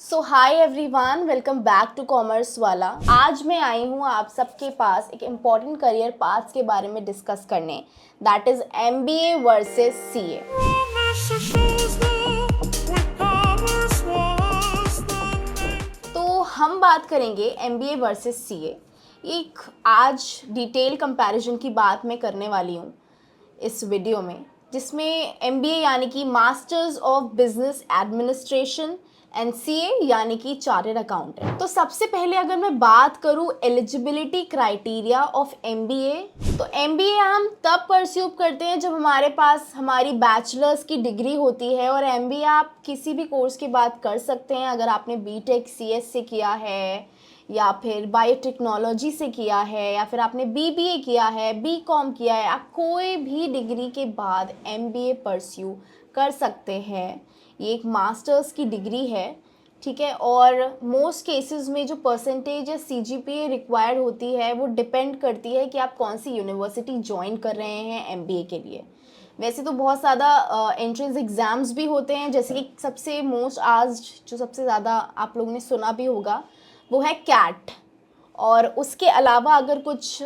So hi everyone, welcome back to commerce वाला। आज मैं आई हूँ आप सबके पास एक इम्पॉर्टेंट करियर पाथ्स के बारे में डिस्कस करने, that is MBA versus CA। तो हम बात करेंगे MBA वर्सेस CA। एक आज डिटेल कंपैरिजन की बात मैं करने वाली हूँ इस वीडियो में, जिसमें MBA यानी कि masters of business administration and CA यानी कि चार्टर्ड अकाउंटेंट। तो सबसे पहले अगर मैं बात करूँ एलिजिबिलिटी क्राइटेरिया ऑफ MBA, तो MBA हम तब परस्यू करते हैं जब हमारे पास हमारी बैचलर्स की डिग्री होती है। और MBA आप किसी भी कोर्स की बात कर सकते हैं, अगर आपने BTech CS से किया है या फिर बायोटेक्नोलॉजी से किया है या फिर आपने BBA किया है, BCom किया है, आप कोई भी डिग्री के बाद MBA परस्यू कर सकते हैं। ये एक मास्टर्स की डिग्री है, ठीक है। और मोस्ट केसेस में जो परसेंटेज या CGPA रिक्वायर्ड होती है वो डिपेंड करती है कि आप कौन सी यूनिवर्सिटी ज्वाइन कर रहे हैं MBA के लिए। वैसे तो बहुत ज़्यादा एंट्रेंस एग्ज़ाम्स भी होते हैं, जैसे कि सबसे मोस्ट आज जो सबसे ज़्यादा आप लोगों ने सुना भी होगा वो है कैट। और उसके अलावा अगर कुछ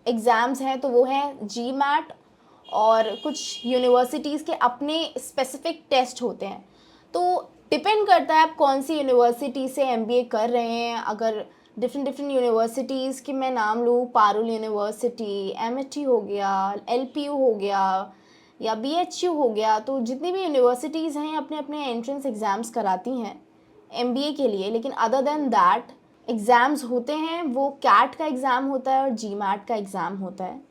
एग्ज़ाम्स हैं तो वो है GMAT, और कुछ यूनिवर्सिटीज़ के अपने स्पेसिफिक टेस्ट होते हैं। तो डिपेंड करता है आप कौन सी यूनिवर्सिटी से MBA कर रहे हैं। अगर डिफरेंट यूनिवर्सिटीज़ की मैं नाम लूँ, पारुल यूनिवर्सिटी, MIT हो गया, LPU हो गया या BHU हो गया, तो जितनी भी यूनिवर्सिटीज़ हैं अपने अपने एंट्रेंस एग्ज़ाम्स कराती हैं MBA के लिए। लेकिन अदर देन दैट एग्ज़ाम्स होते हैं, वो कैट का एग्ज़ाम होता है और GMAT का एग्ज़ाम होता है।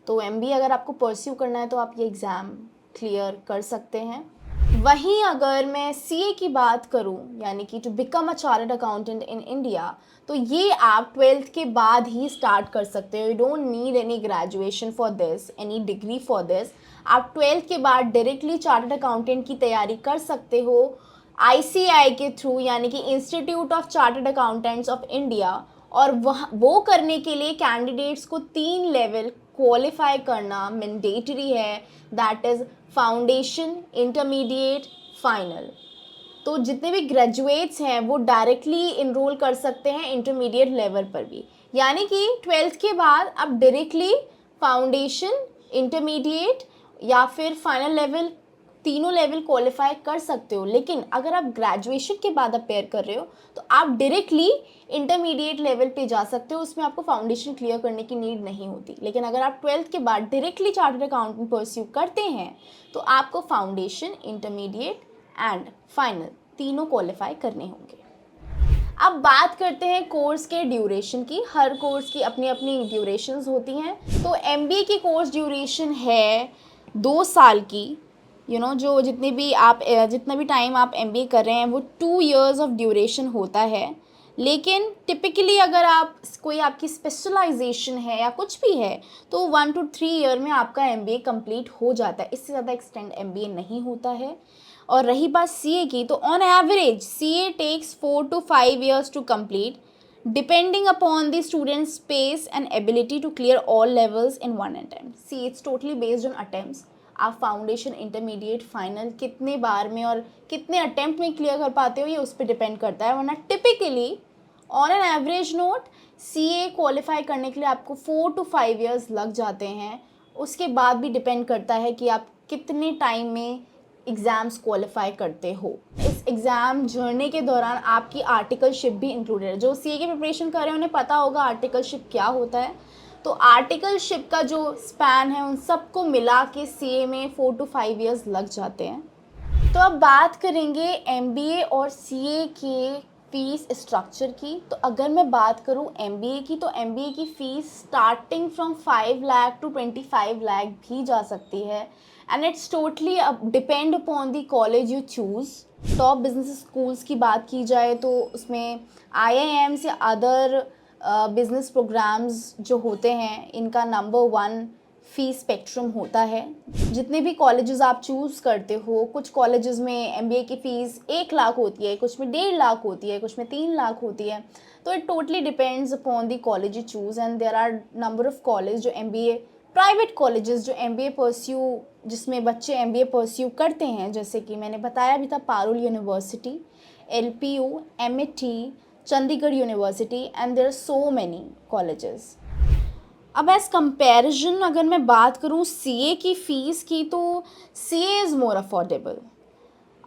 तो MBA अगर आपको परस्यू करना है तो आप ये एग्ज़ाम क्लियर कर सकते हैं। वहीं अगर मैं CA की बात करूं, यानी कि to become a chartered accountant in India, तो ये आप 12th के बाद ही स्टार्ट कर सकते हो। You don't need any graduation for this, any degree for this. आप 12th के बाद डायरेक्टली चार्टर्ड अकाउंटेंट की तैयारी कर सकते हो ICAI के थ्रू, यानी कि institute of chartered accountants of India. और वो करने के लिए कैंडिडेट्स को 3 लेवल क्वालिफाई करना मैंडेटरी है, that is foundation, intermediate, final. तो जितने भी ग्रेजुएट्स हैं वो डायरेक्टली इनरोल कर सकते हैं इंटरमीडिएट लेवल पर भी, यानी कि 12th के बाद आप डायरेक्टली फाउंडेशन, इंटरमीडिएट या फिर फाइनल लेवल, तीनों लेवल क्वालिफाई कर सकते हो। लेकिन अगर आप ग्रेजुएशन के बाद अपेयर कर रहे हो तो आप डायरेक्टली इंटरमीडिएट लेवल पे जा सकते हो, उसमें आपको फाउंडेशन क्लियर करने की नीड नहीं होती। लेकिन अगर आप 12th के बाद डायरेक्टली चार्टर्ड अकाउंटेंट परस्यू करते हैं तो आपको फाउंडेशन, इंटरमीडिएट एंड फाइनल तीनों क्वालिफाई करने होंगे। अब बात करते हैं कोर्स के ड्यूरेशन की। हर कोर्स की अपनी अपनी ड्यूरेशंस होती हैं। तो MBA की कोर्स ड्यूरेशन है 2 साल की। जो जितना भी टाइम आप MBA कर रहे हैं वो 2 years ऑफ ड्यूरेशन होता है। लेकिन टिपिकली अगर कोई आपकी स्पेशलाइजेशन है या कुछ भी है तो 1 to 3 ईयर में आपका MBA कंप्लीट हो जाता है। इससे ज़्यादा एक्सटेंड MBA नहीं होता है। और रही बात CA की, तो on average CA takes 4 to 5 years to complete, depending upon the students pace and ability to clear all levels in one attempt. See it's totally based on attempts. आप foundation, intermediate, final कितने बार में और कितने attempt में clear कर पाते हो ये उस पर डिपेंड करता है। वरना typically on an average note CA qualify करने के लिए आपको 4 to 5 years लग जाते हैं। उसके बाद भी डिपेंड करता है कि आप कितने टाइम में एग्ज़ाम्स क्वालिफाई करते हो। इस एग्ज़ाम जर्नी के दौरान आपकी आर्टिकलशिप भी इंक्लूडेड है। जो CA की प्रिपरेशन कर रहे हैं उन्हें पता होगा आर्टिकलशिप क्या होता है। तो आर्टिकलशिप का जो स्पैन है उन सबको मिला के CA में 4 to 5 years लग जाते हैं। तो अब बात करेंगे MBA और CA के फ़ीस स्ट्रक्चर की। तो अगर मैं बात करूं MBA की, तो MBA की fees starting from 5 lakh to 25 lakh भी जा सकती है। And it's totally depend upon the college you choose. Top business schools की बात की जाए तो उसमें IIMs या अदर बिजनेस प्रोग्राम्स जो होते हैं इनका नंबर 1 फ़ीस स्पेक्ट्रम होता है। जितने भी कॉलेजेस आप चूज़ करते हो, कुछ कॉलेजेस में MBA की फ़ीस 1 लाख होती है, कुछ में 1.5 लाख होती है, कुछ में 3 लाख होती है। तो it totally depends upon the college you choose. And there are number of college जो MBA, प्राइवेट कॉलेजेस जो MBA परस्यू, जिसमें बच्चे MBA परस्यू करते हैं, जैसे कि मैंने बताया भी था Parul university, LPU, MIT, Chandigarh university and there are so many colleges. अब एज कंपैरिजन अगर मैं बात करूँ CA की फ़ीस की, तो CA इज़ मोर अफोर्डेबल।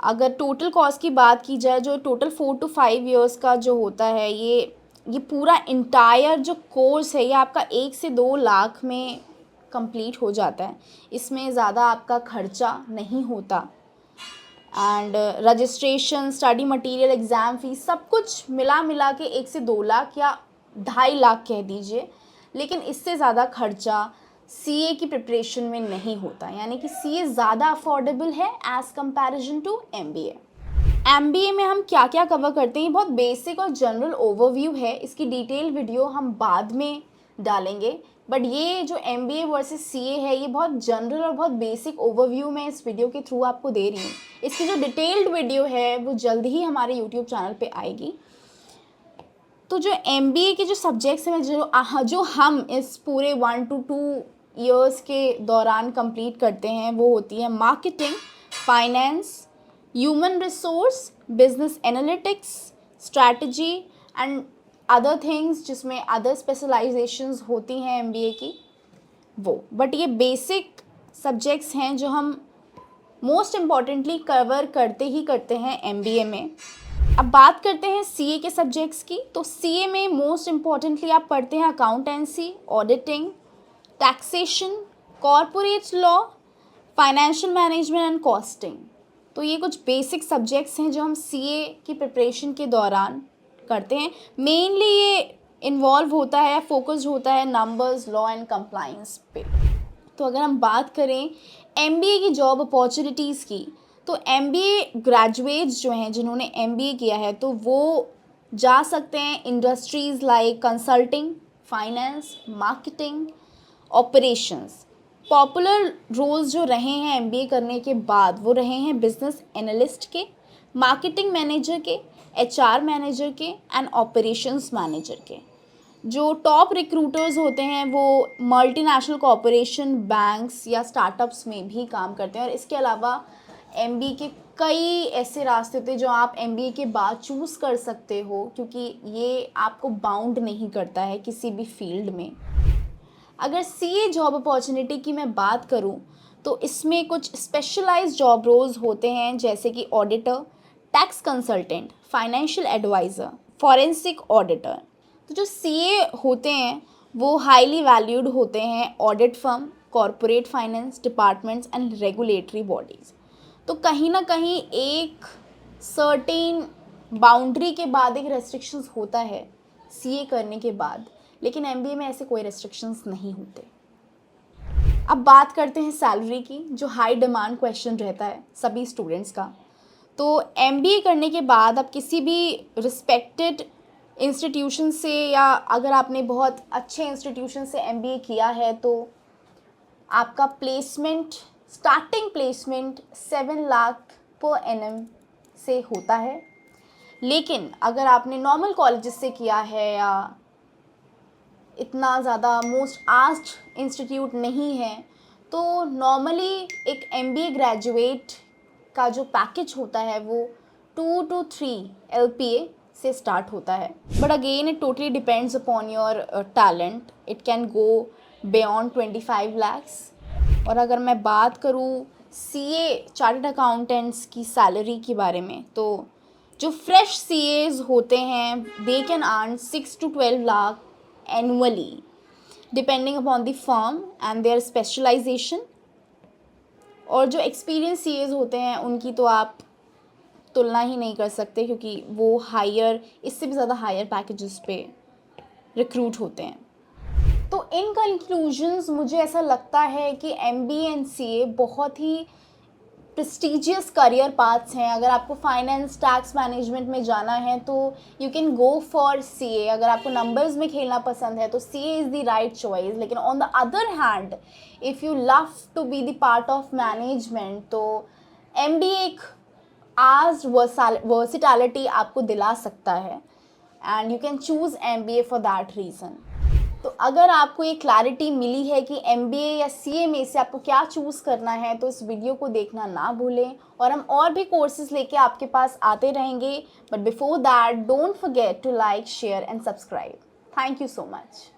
अगर टोटल कॉस्ट की बात की जाए, जो टोटल 4 to 5 इयर्स का जो होता है, ये पूरा इंटायर जो कोर्स है ये आपका 1 से 2 लाख में कंप्लीट हो जाता है। इसमें ज़्यादा आपका खर्चा नहीं होता। And registration, study material, exam fees सब कुछ मिला के 1 से 2 लाख या 2.5 लाख कह दीजिए, लेकिन इससे ज़्यादा खर्चा CA की प्रिपरेशन में नहीं होता। यानी कि CA ज़्यादा अफोर्डेबल है as comparison to MBA। MBA में हम क्या क्या कवर करते हैं, ये बहुत बेसिक और जनरल ओवरव्यू है। इसकी डिटेल वीडियो हम बाद में डालेंगे, बट ये जो MBA वर्सेस CA है ये बहुत जनरल और बहुत बेसिक ओवरव्यू में इस वीडियो के थ्रू आपको दे रही हूँ। इसकी जो डिटेल्ड वीडियो है वो जल्द ही हमारे यूट्यूब चैनल पे आएगी। तो जो MBA के जो सब्जेक्ट्स हैं जो हम इस पूरे 1 to 2 ईयर्स के दौरान कंप्लीट करते हैं, वो होती है marketing, finance, human resource, business analytics, strategy and other things, जिसमें अदर स्पेशलाइजेशंस होती हैं MBA की वो। बट ये बेसिक सब्जेक्ट्स हैं जो हम मोस्ट इम्पॉर्टेंटली कवर करते हैं MBA में। अब बात करते हैं CA के सब्जेक्ट्स की। तो CA में मोस्ट इम्पॉर्टेंटली आप पढ़ते हैं accountancy, auditing, taxation, corporate law, financial management and costing. तो ये कुछ बेसिक सब्जेक्ट्स हैं जो हम CA की प्रिपरेशन के दौरान करते हैं। मेनली ये इन्वॉल्व होता है, फोकस्ड होता है नंबर्स, लॉ एंड कंप्लाइंस पे। तो अगर हम बात करें MBA की जॉब अपॉर्चुनिटीज़ की, तो MBA ग्रेजुएट्स जो हैं जिन्होंने MBA किया है, तो वो जा सकते हैं industries like consulting, finance, marketing, operations. Popular roles जो रहे हैं MBA करने के बाद वो रहे हैं बिजनेस एनालिस्ट के, मार्केटिंग मैनेजर के, HR मैनेजर के एंड ऑपरेशंस मैनेजर के। जो टॉप रिक्रूटर्स होते हैं वो मल्टीनेशनल कॉरपोरेशन, बैंक्स या स्टार्टअप्स में भी काम करते हैं। और इसके अलावा MBA के कई ऐसे रास्ते होते हैं जो आप MBA के बाद चूज़ कर सकते हो, क्योंकि ये आपको बाउंड नहीं करता है किसी भी फील्ड में। अगर CA जॉब अपॉर्चुनिटी की मैं बात करूं, तो इसमें कुछ स्पेशलाइज्ड जॉब रोल्स होते हैं, जैसे कि auditor, tax consultant, financial advisor, forensic auditor. तो जो CA होते हैं वो हाईली वैल्यूड होते हैं audit firm, corporate finance departments and regulatory bodies. तो कहीं ना कहीं एक सर्टेन बाउंड्री के बाद एक रेस्ट्रिक्शंस होता है CA करने के बाद, लेकिन MBA में ऐसे कोई रेस्ट्रिक्शंस नहीं होते। अब बात करते हैं सैलरी की, जो हाई डिमांड क्वेश्चन रहता है सभी स्टूडेंट्स का। तो MBA करने के बाद आप किसी भी रिस्पेक्टेड इंस्टीट्यूशन से, या अगर आपने बहुत अच्छे इंस्टीट्यूशन से MBA किया है, तो आपका प्लेसमेंट, स्टार्टिंग प्लेसमेंट 7 लाख पर annum से होता है। लेकिन अगर आपने नॉर्मल कॉलेजेस से किया है या इतना ज़्यादा मोस्ट आस्क्ड इंस्टीट्यूट नहीं है, तो नॉर्मली एक MBA ग्रेजुएट का जो पैकेज होता है वो 2 to 3 LPA से स्टार्ट होता है। But again it totally depends upon your talent, it can go beyond 25 lakhs। और अगर मैं बात करूँ CA चार्टर्ड अकाउंटेंट्स की सैलरी के बारे में, तो जो फ्रेश CAs होते हैं they can earn 6 to 12 lakh annually, depending upon the firm and their specialisation. और जो एक्सपीरियंस CAs होते हैं उनकी तो आप तुलना ही नहीं कर सकते, क्योंकि वो हायर, इससे भी ज़्यादा हायर पैकेजेस पे रिक्रूट होते हैं। तो इन कंक्लूजन्स मुझे ऐसा लगता है कि MBA एंड CA बहुत ही प्रेस्टिजियस करियर पाथ्स हैं। अगर आपको फाइनेंस, टैक्स मैनेजमेंट में जाना है तो you can go for CA। अगर आपको नंबर्स में खेलना पसंद है तो CA is the right choice. लेकिन on the other hand if you love to be the part of management, तो MBA एक आज वर्सिटैलिटी आपको दिला सकता है, and you can choose MBA for that reason. तो अगर आपको ये क्लैरिटी मिली है कि MBA या CA में से आपको क्या चूज़ करना है, तो इस वीडियो को देखना ना भूलें, और हम और भी कोर्सेज लेके आपके पास आते रहेंगे. But before that, don't forget to like, share and subscribe. Thank you so much.